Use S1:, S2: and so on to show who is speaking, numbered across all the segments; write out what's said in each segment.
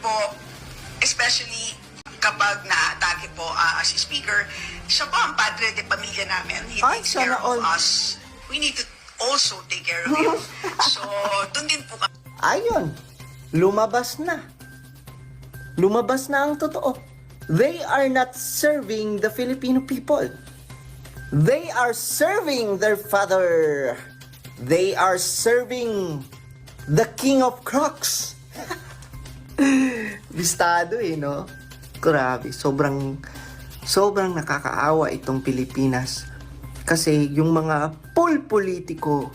S1: po, especially kapag na-atake po si Speaker, siya po ang padre de pamilya namin. He
S2: Ay,
S1: takes care
S2: sana all.
S1: of us. We need to also take care of him. So, dun din po kami.
S2: Ayun, lumabas na. Lumabas na ang totoo. They are not serving the Filipino people. They are serving their father. They are serving the King of Crocs. Bistado no? Grabe, sobrang nakakaawa itong Pilipinas. Kasi yung mga politiko,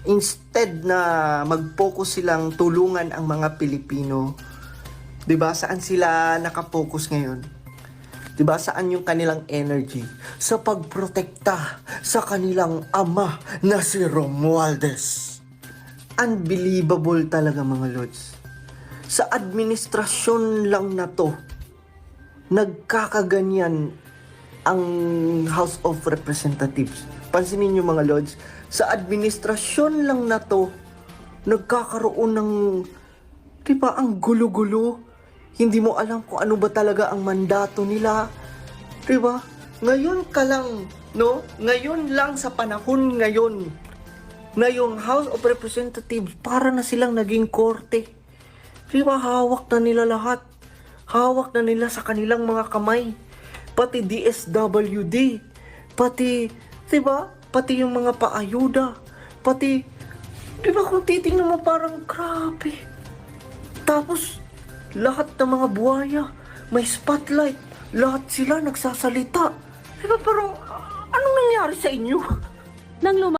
S2: instead na mag-focus silang tulungan ang mga Pilipino, 'di ba? Saan sila nakapokus ngayon? 'Di ba? Saan yung kanilang energy? Sa pagprotekta sa kanilang ama na si Romualdez. Unbelievable talaga mga lords. Sa administrasyon lang na to, nagkakaganyan ang House of Representatives. Pansinin nyo mga lords, sa administrasyon lang na to, nagkakaroon ng, diba, ang gulo-gulo. Hindi mo alam kung ano ba talaga ang mandato nila. Diba? Ngayon ka lang, no? Ngayon lang sa panahon ngayon, na yung House of Representatives, para na silang naging korte. Diba? Hawak na nila lahat. Hawak na nila sa kanilang mga kamay. Pati DSWD. Pati, diba? Pati yung mga paayuda. Pati, diba kung titingnan mo parang grabe. Tapos, lahat ng mga buhaya, may spotlight. Lahat sila nagsasalita. Diba parang, anong nangyari sa inyo?
S3: Nang